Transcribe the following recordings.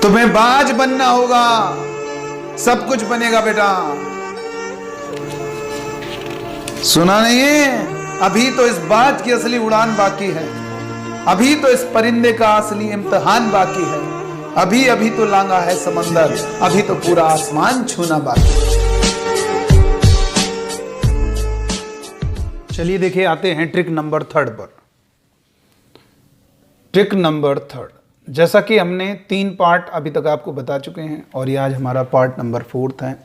तुम्हें बाज बनना होगा, सब कुछ बनेगा बेटा। सुना नहीं है? अभी तो इस बात की असली उड़ान बाकी है, अभी तो इस परिंदे का असली इम्तिहान बाकी है, अभी अभी तो लांगा है समंदर, अभी तो पूरा आसमान छूना बाकी है। चलिए देखिए, आते हैं ट्रिक नंबर 3 पर। ट्रिक नंबर 3, जैसा कि हमने 3 पार्ट अभी तक आपको बता चुके हैं और ये आज हमारा पार्ट नंबर 4 है।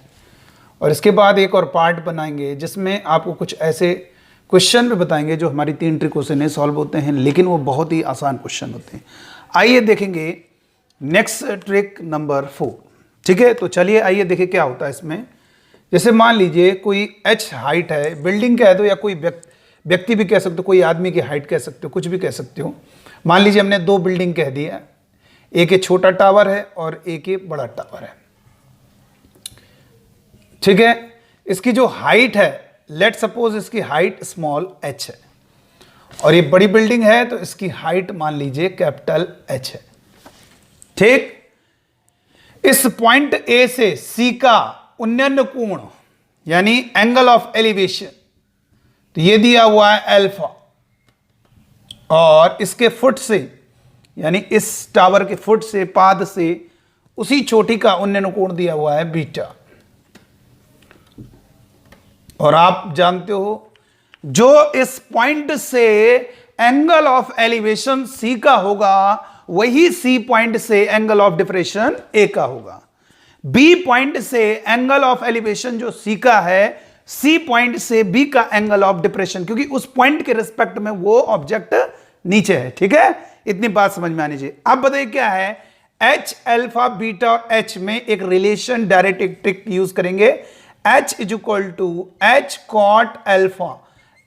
और इसके बाद एक और पार्ट बनाएंगे जिसमें आपको कुछ ऐसे क्वेश्चन भी बताएंगे जो हमारी 3 ट्रिकों से नहीं सॉल्व होते हैं, लेकिन वो बहुत ही आसान क्वेश्चन होते हैं। आइए देखेंगे नेक्स्ट ट्रिक नंबर 4। ठीक है, तो चलिए आइए देखिए क्या होता है इसमें। जैसे मान लीजिए कोई h हाइट है, बिल्डिंग कह दो या कोई व्यक्ति भी कह सकते हो, कोई आदमी की हाइट कह सकते हो, कुछ भी कह सकते हो। मान लीजिए हमने 2 बिल्डिंग कह दिया, एक ये छोटा टावर है और एक ये बड़ा टावर है। ठीक है, इसकी जो हाइट है, लेट सपोज इसकी हाइट स्मॉल h है और ये बड़ी बिल्डिंग है तो इसकी हाइट मान लीजिए कैपिटल H है। ठीक, इस पॉइंट A से C का उन्नयन कोण यानी एंगल ऑफ एलिवेशन, तो ये दिया हुआ है अल्फा, और इसके फुट से यानी इस टावर के फुट से, पाद से उसी चोटी का उन्नयन कोण दिया हुआ है बीटा। और आप जानते हो जो इस पॉइंट से एंगल ऑफ एलिवेशन C का होगा वही C पॉइंट से एंगल ऑफ डिप्रेशन A का होगा। B पॉइंट से एंगल ऑफ एलिवेशन जो C का है, C पॉइंट से B का एंगल ऑफ डिप्रेशन, क्योंकि उस पॉइंट के रिस्पेक्ट में वो ऑब्जेक्ट नीचे है। ठीक है, इतनी बात समझ में आनी चाहिए। अब बताइए क्या है, H अल्फा बीटा और H में एक रिलेशन डायरेक्ट ट्रिक यूज करेंगे। H is equal to H cot alpha,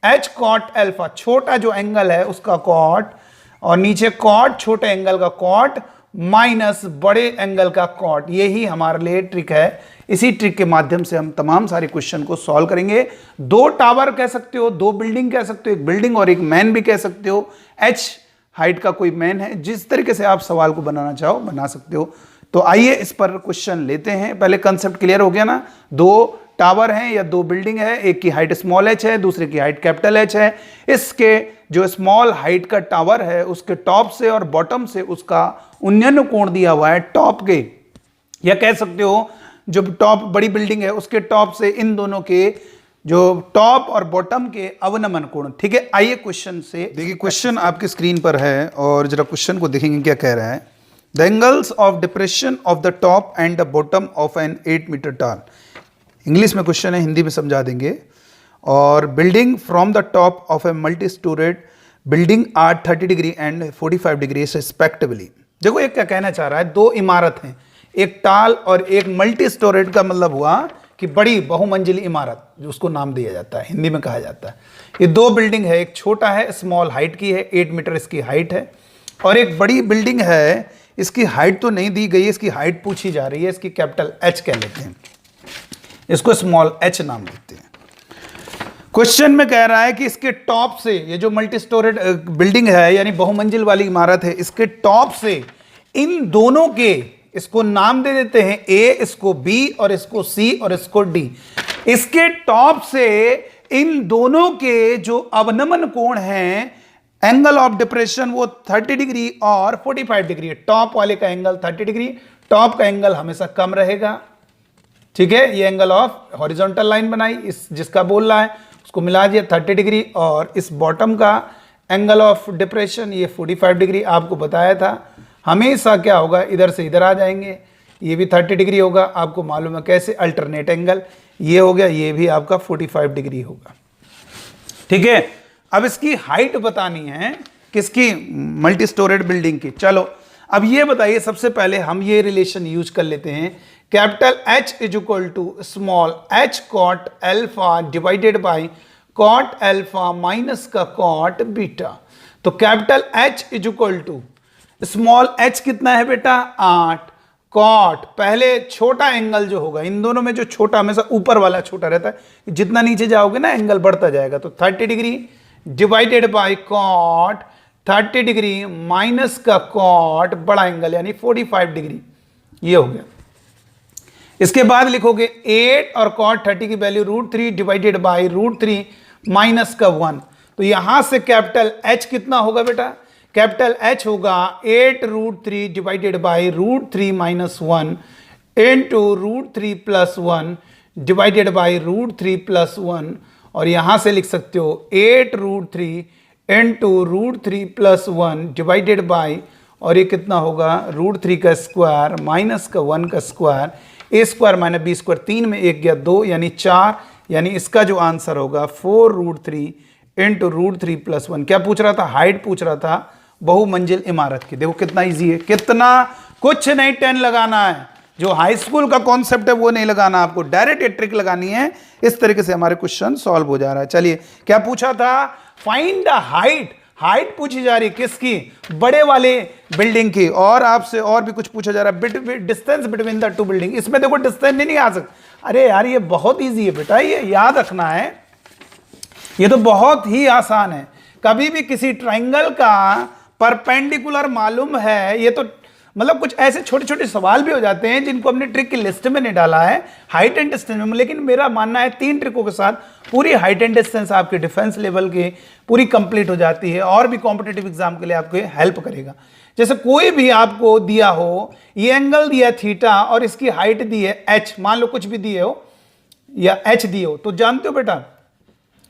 H cot alpha छोटा जो एंगल है उसका कॉट, और नीचे कॉट छोटे एंगल का कॉट माइनस बड़े एंगल का कॉट। यही हमारे लिए ट्रिक है। इसी ट्रिक के माध्यम से हम तमाम सारे क्वेश्चन को सॉल्व करेंगे। 2 टावर कह सकते हो, 2 बिल्डिंग कह सकते हो, एक बिल्डिंग और एक मैन भी कह सकते हो। H हाइट का कोई मैन है, जिस तरीके से आप सवाल को बनाना चाहो बना सकते हो। तो आइए इस पर क्वेश्चन लेते हैं। पहले कंसेप्ट क्लियर हो गया ना, 2 टावर हैं या 2 बिल्डिंग है, एक की हाइट स्मॉल h है, दूसरे की हाइट कैपिटल H है। इसके जो स्मॉल हाइट का टावर है उसके टॉप से और बॉटम से उसका उन्नयन कोण दिया हुआ है टॉप के, या कह सकते हो जो टॉप बड़ी बिल्डिंग है उसके टॉप से इन दोनों के जो टॉप और बॉटम के अवनमन कोण। ठीक है, आइए क्वेश्चन से देखिए। क्वेश्चन आपकी स्क्रीन पर है और जरा क्वेश्चन को देखेंगे क्या कह रहा है। The angles of depression of the top and the bottom of an 8 metre tall, English में क्वेश्चन है, हिंदी में समझा देंगे। और building from the top of a multi storeyed building are 30 degree and 45 degree respectively. देखो ये क्या कहना चाह रहा है, 2 इमारत हैं, एक टाल और एक मल्टी स्टोरेड का मतलब हुआ कि बड़ी बहुमंजिली इमारत, जो उसको नाम दिया जाता है, हिंदी में कहा जाता है। ये 2 बिल्डिंग है, एक छोटा है स्मॉल हाइट की है, 8 मीटर इसकी हाइट है, और एक बड़ी बिल्डिंग है, इसकी हाइट तो नहीं दी गई है, इसकी हाइट पूछी जा रही है, इसकी कैपिटल H कह लेते हैं, इसको स्मॉल h नाम देते हैं। क्वेश्चन में कह रहा है कि इसके टॉप से, ये जो मल्टी स्टोरेड बिल्डिंग है यानी बहुमंजिल वाली इमारत है, इसके टॉप से इन दोनों के, इसको नाम दे देते हैं A, इसको B और इसको C और इसको D। इसके टॉप से इन दोनों के जो अवनमन कोण हैं, एंगल ऑफ डिप्रेशन, वो 30 डिग्री और 45 डिग्री है। टॉप वाले का एंगल 30 डिग्री, टॉप का एंगल हमेशा कम रहेगा। ठीक है, ये एंगल ऑफ हॉरिजॉन्टल लाइन बनाई, इस जिसका बोल रहा है उसको मिला दिया 30 डिग्री, और इस बॉटम का एंगल ऑफ डिप्रेशन ये 45 डिग्री। आपको बताया था हमेशा क्या होगा, इधर से इधर आ जाएंगे, ये भी 30 डिग्री होगा, आपको मालूम है कैसे, अल्टरनेट एंगल। ये हो गया, ये भी आपका 45 डिग्री होगा। ठीक है, अब इसकी हाइट बतानी है किसकी, मल्टी स्टोरेड बिल्डिंग की। चलो अब ये बताइए, सबसे पहले हम ये रिलेशन यूज कर लेते हैं, capital H is equal to small h cot alpha divided by cot alpha minus का कॉट बीटा। तो capital H is equal to small h कितना है बेटा, 8, कॉट पहले छोटा एंगल जो होगा, इन दोनों में जो छोटा हमेशा ऊपर वाला छोटा रहता है, जितना नीचे जाओगे ना एंगल बढ़ता जाएगा, तो 30 degree divided by cot 30 degree minus का कॉट बड़ा एंगल यानी 45 डिग्री। ये हो गया। इसके बाद लिखोगे 8 और cot 30 की वैल्यू √3 डिवाइडेड बाई √3 माइनस का 1। तो यहां से कैपिटल H कितना होगा बेटा? कैपिटल H होगा 8√3 divided by √3 minus 1 into √3 plus 1 divided by √3 plus 1। और यहां से लिख सकते हो 8√3 इनटू √3 प्लस 1 डिवाइडेड बाई, और ये कितना होगा √3 का स्क्वायर माइनस का 1 का स्क्वायर, ए स्क्वायर माइनस बी स्क्वायर, 3 में 1 गया 2 यानी 4, यानी इसका जो आंसर होगा 4√3 इंटू √3 प्लस 1। क्या पूछ रहा था? हाइट पूछ रहा था बहुमंजिल इमारत की। देखो कितना इजी है, कितना कुछ नहीं 10 लगाना है, जो हाई स्कूल का कॉन्सेप्ट है वो नहीं लगाना, आपको डायरेक्ट ये ट्रिक लगानी है। इस तरीके से हमारे क्वेश्चन सॉल्व हो जा रहा है। चलिए क्या पूछा था? Find the height. हाइट पूछी जा रही किसकी? बड़े वाले बिल्डिंग की। और आपसे और भी कुछ पूछा जा रहा है, distance between the two building. इसमें देखो डिस्टेंस नहीं आ सकता। अरे यार ये बहुत इजी है बेटा, ये याद रखना है, ये तो बहुत ही आसान है। कभी भी किसी ट्राइंगल का परपेंडिकुलर मालूम है, ये तो मतलब कुछ ऐसे छोटे छोटे सवाल भी हो जाते हैं जिनको हमने ट्रिक की लिस्ट में नहीं डाला है हाइट एंड डिस्टेंस में। लेकिन मेरा मानना है 3 ट्रिकों के साथ पूरी हाइट एंड डिस्टेंस आपके डिफेंस लेवल के पूरी कंप्लीट हो जाती है और भी कॉम्पिटिटिव एग्जाम के लिए आपको हेल्प करेगा। जैसे कोई भी आपको दिया हो, ये एंगल दिया है थीटा और इसकी हाइट दी है h, मान लो कुछ भी दिए हो या h दिए हो, तो जानते हो बेटा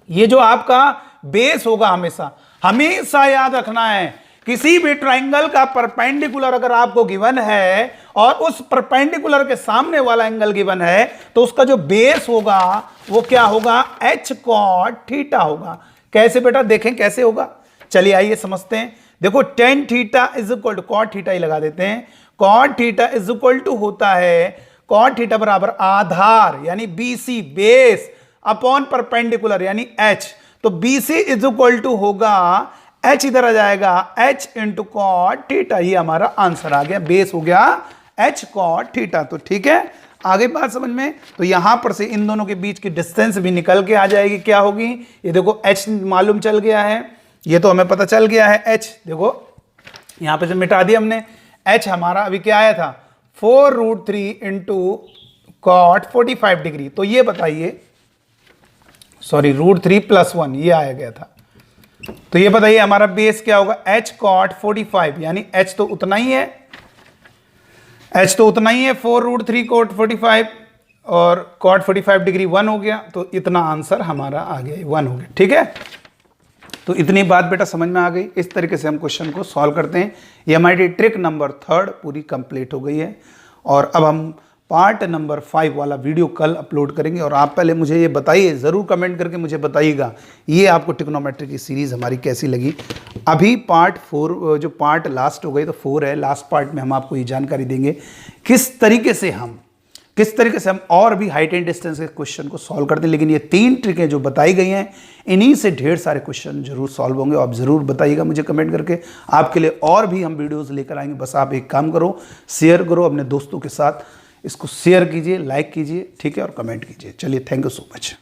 ये जो आपका बेस होगा हमेशा हमेशा याद रखना है, किसी भी ट्राइंगल का परपेंडिकुलर अगर आपको गिवन है और उस परपेंडिकुलर के सामने वाला एंगल गिवन है, तो उसका जो बेस होगा वो क्या होगा? h cot थीटा होगा। कैसे बेटा? देखें कैसे होगा, चलिए आइए समझते हैं। देखो tan theta is equal to cot theta ही लगा देते हैं। cot theta is equal to होता है cot थीटा बराबर आधार यानी BC बेस अपॉन परपेंडिकुलर यानी h। तो BC इज इक्वल टू होगा h, इधर आ जाएगा h इंटू cot थीटा। ये हमारा आंसर आ गया, बेस हो गया h cot थीटा। तो ठीक है, आगे बात समझ में। तो यहां पर से इन दोनों के बीच की डिस्टेंस भी निकल के आ जाएगी। क्या होगी? ये देखो h मालूम चल गया है, ये तो हमें पता चल गया है h। देखो यहां पे से मिटा दिया हमने। h हमारा अभी क्या आया था? 4√3 इंटू cot 45 डिग्री। तो ये बताइए, सॉरी √3 प्लस 1 ये आया गया था। तो ये बताइए हमारा बेस क्या होगा? h cot 45, यानी h तो उतना ही है, h तो उतना ही है 4√3 cot 45 और cot 45 डिग्री 1 हो गया। तो इतना आंसर हमारा आ गया, 1 हो गया। ठीक है, तो इतनी बात बेटा समझ में आ गई। इस तरीके से हम क्वेश्चन को सॉल्व करते हैं। ये हमारी ट्रिक नंबर 3 पूरी कंप्लीट हो गई है और अब हम पार्ट नंबर 5 वाला वीडियो कल अपलोड करेंगे। और आप पहले मुझे ये बताइए, ज़रूर कमेंट करके मुझे बताइएगा ये आपको ट्रिग्नोमेट्री की सीरीज़ हमारी कैसी लगी। अभी पार्ट 4 जो पार्ट लास्ट हो गई तो 4 है, लास्ट पार्ट में हम आपको ये जानकारी देंगे किस तरीके से हम और भी हाइट एंड डिस्टेंस के क्वेश्चन को सॉल्व करते हैं। लेकिन ये 3 ट्रिकें जो बताई गई हैं, इन्हीं से ढेर सारे क्वेश्चन जरूर सॉल्व होंगे। आप ज़रूर बताइएगा मुझे कमेंट करके, आपके लिए और भी हम वीडियोज़ लेकर आएंगे। बस आप एक काम करो, शेयर करो अपने दोस्तों के साथ, इसको शेयर कीजिए, लाइक कीजिए, ठीक है, और कमेंट कीजिए। चलिए, थैंक यू सो मच।